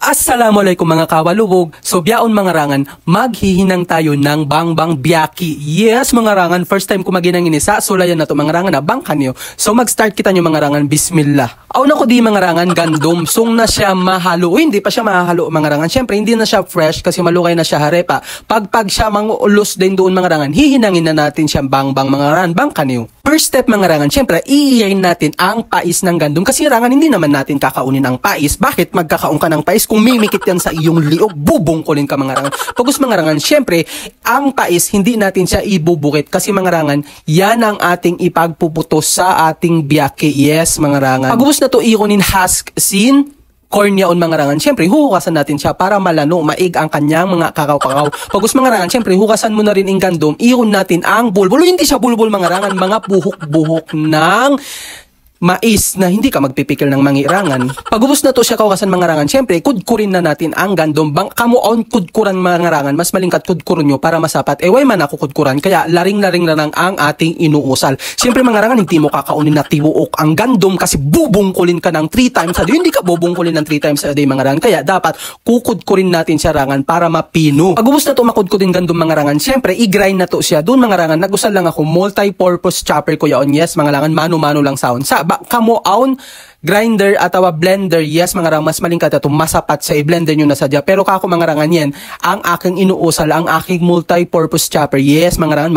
Assalamualaikum mga kawalubog. So biyaon mga rangan, maghihinang tayo ng bangbang biyaki. Yes mga rangan, first time ko maginang inisa. Sulayan na to mga rangan na bangkan nyo. So mag-start kita nyo mga rangan, bismillah. Aw na ko di mga rangan, gandom. Sung na siya mahalo. Hindi pa siya mahalo mga rangan. Siyempre hindi na siya fresh kasi malukay na siya harepa. Pag siya manguulos din doon mga rangan, hihinangin na natin siya bangbang mga rangan, bangkan nyo. First step mga rangan, siyempre iiyain natin ang pais ng gandom. Kasi rangan hindi naman natin kakaunin ang pais. Bakit magkakaon ka ng pais? Kung mimikit yan sa iyong liog, bubungkulin ka mga rangan. Pagkus mga rangan, syempre, ang pais, hindi natin siya ibubukit. Kasi mga rangan, yan ang ating ipagpuputos sa ating biyake. Yes, mga rangan. Pagubos na to, ikunin husk sin, cornea on mga rangan. Syempre, huhukasan natin siya para malano, maig ang kanyang mga kakaw-kakaw. Pagkus mga rangan, syempre, hukasan mo na rin ang gandom, iyon natin ang bulbul. Hindi siya bulbul mga rangan, mga buhok-buhok ng mais na hindi ka magpipikil ng mangirangan. Pagubos na to siya kawasan mga rangan, syempre, kudkurin na natin ang gandom. Kamuon kudkuran mga rangan, mas malingkat kudkuran nyo para masapat. Way man ako kudkuran, kaya laring-laring na lang ang ating inuusal. Syempre mga rangan, hindi mo kakaunin na tibuok ang gandom kasi bubungkulin ka ng 3 times a day. Hindi ka bubungkulin ng 3 times a day mga rangan. Kaya dapat kukudkurin natin siya rangan para mapino. Pagubos na to makudkurin gandom mga rangan, syempre, i-grind na to siya. Doon mga rangan, nagusal lang ako, multi-purpose chopper ko yaon. Yes, mga rangan, mano-mano lang sound. Kamo aun grinder at blender, yes mga rangan, mas malingkat ito, masapat sa i-blender nyo na sadya. Pero kako mga rangan yan, ang aking inuusal, ang aking multi-purpose chopper. Yes mga rangan,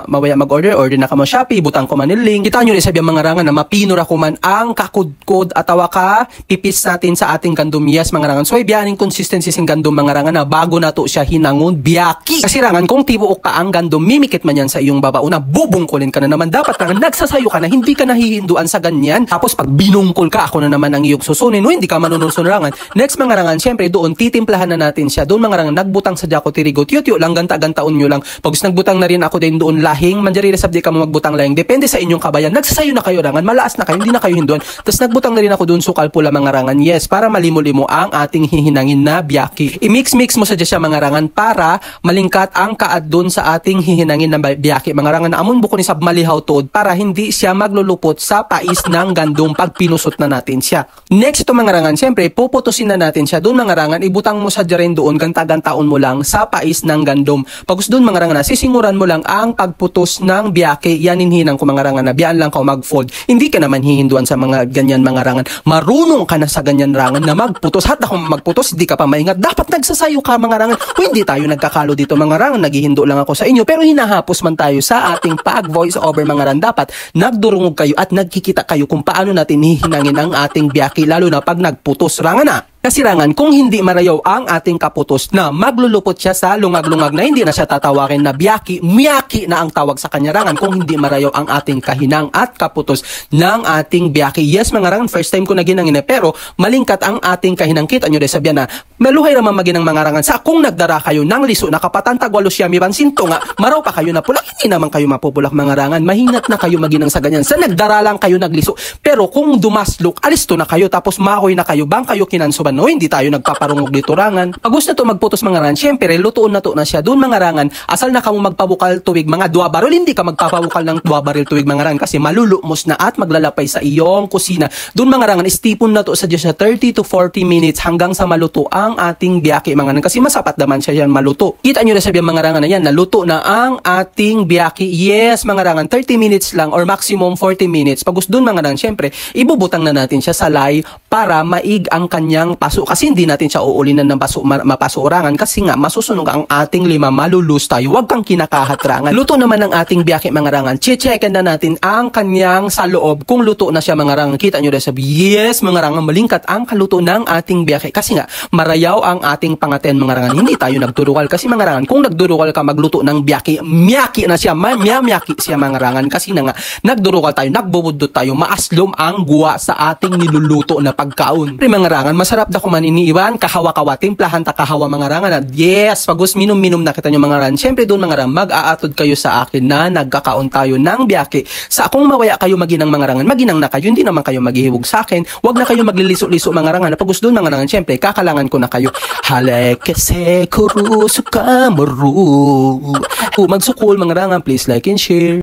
mawaya mag-order na kamo Shopee, butang ko man yung link. Kita nyo rin sabi mga rangan na mapinor ako man ang kakudkod at ka pipis natin sa ating gandom. Yes mga rangan, so ibiyaning consistency sing gandom mga rangan na bago na to siya hinangon biyaki. Kasi rangan, kung tibuok ka ang gandom, mimikit man yan sa iyong babauna, bubungkulin ka na naman. Dapat rangan, nagsasayo ka na, hindi ka nahihinduan sa ganyan. Tapos pag binungkol ka, ako na naman ang iyong susunin, hindi ka manunulsun rangan. Next mga rangan, syempre doon titimplahan na natin siya. Doon mga rangan, nagbutang sa jako tirigot, yutyo lang, ganta-gantaon nyo lang. Pag nagbutang na rin ako din doon lahing, manjari resabdi ka mo magbutang lahing, depende sa inyong kabayan. Nagsasayo na kayo rangan, malaas na kayo, hindi na kayo hinduan. Tapos nagbutang na rin ako doon sukal pula mga rangan, yes, para malimo-limo ang ating hihinangin na biyaki. I-mix-mix mo sa siya mga rangan para malingkat ang kaad doon sa ating hihinangin na biyaki. Mga rangan, amon buko ni sab malihaw tuod para hindi siya maglulupot sa pais ng gandong pag pinusot na natin siya. Next ito mga rangan, siyempre puputusin na natin siya. Doon mga rangan, ibutang mo sa dyan doon, ganta-gantaon mo lang sa pais ng gandom. Pagkus doon mga rangan, sisinguran mo lang ang pagputos ng biyake. Yanin hinang ko mga rangan na biyaan lang ka mag-fold. Hindi ka naman hihinduan sa mga ganyan mga rangan. Marunong ka na sa ganyan rangan na magputos. Hat akong magputos, hindi ka pa maingat. Dapat nagsasayo ka mga rangan. Hindi tayo nagkakalo dito mga rangan. Naghihindo lang ako sa inyo. Pero hinahapos man tayo sa ating pag-voice over mga rangan. Dapat nagdurungog kayo at nagkikita kayo kung paano natin hihinangin ang ating biyaki, lalo na pag nagputos rangan na. Kasi rangan, kung hindi marayaw ang ating kaputos na maglulupot siya sa lungag-lungag na hindi na siya tatawakin na biyaki, miyaki na ang tawag sa kanya rangan kung hindi marayaw ang ating kahinang at kaputos ng ating biyaki. Yes mga rangan, first time ko na ginangin pero malingkat ang ating kahinang. Kita nyo rin sabihan na maluhay naman maginang mga rangan sa kung nagdara kayo ng liso na kapatantag walo siya mibansinto nga maraw pa kayo na pulak, hindi naman kayo mapupulak mga rangan. Mahinat na kayo maginang sa ganyan. Sa nagdara lang kayo nagliso. Pero kung dumaslok, alisto na kayo tapos mahoy na kayo, bang kayo kinansuban. No, hindi tayo nagpaparungog dito rangan. Pag gusto na to magputos mga rangan, syempre lutuon na to na siya. Doon mga rangan, asal na ka mo magpabukal tuwig mga 2 baril, hindi ka magpapabukal ng 2 baril tuwig mga rangan kasi malulumos na at maglalapay sa iyong kusina. Doon mga rangan, istipon na to sa 30 to 40 minutes hanggang sa maluto ang ating biyaki mga rangan kasi masapat naman siya yan maluto. Kita nyo na sabi mga rangan na yan, naluto na ang ating biyaki. Yes mga rangan, 30 minutes lang or maximum 40 minutes. Pag gusto doon mga rangan, syempre ibubutang na natin siya sa lay para maig ang kanyang paso kasi hindi natin siya uulinan ng mapasurangan kasi nga masusunog ang ating lima, malulus tayo. Huwag kang kinakahatrangan. Luto naman ng ating biyaki mga rangan. Checkin na natin ang kanyang sa loob kung luto na siya mga rangan. Kita nyo rin sabi, yes mga rangan, malingkat ang kaluto ng ating biyaki kasi nga marayaw ang ating pangaten mga rangan. Hindi tayo nagdurukal kasi mga rangan, kung nagdurukal ka magluto ng biyaki, miyaki na siya, miyaki siya mga rangan kasi na nga nagdurukal tayo, nagbubudot tayo, maaslom ang guwa sa ating niluluto na pagkaon. Pero mga rangan, masarap da kumanin iniiwan, kahawa-kawa, timplahan ta kahawa mga rangan. At yes, pagus minum-minum na kita nyo mga rangan. Siyempre doon mga rangan, mag-aatod kayo sa akin na nagkakaon tayo ng biyaki. Sa akong mawaya kayo maginang mga rangan, maginang na kayo, hindi naman kayo maghihibog sa akin. Huwag na kayo magliliso-liso mga rangan. Pagus doon mga rangan, siyempre kakalangan ko na kayo. Halekese kurusu kamuru. Kung magsukul mga rangan, please like and share.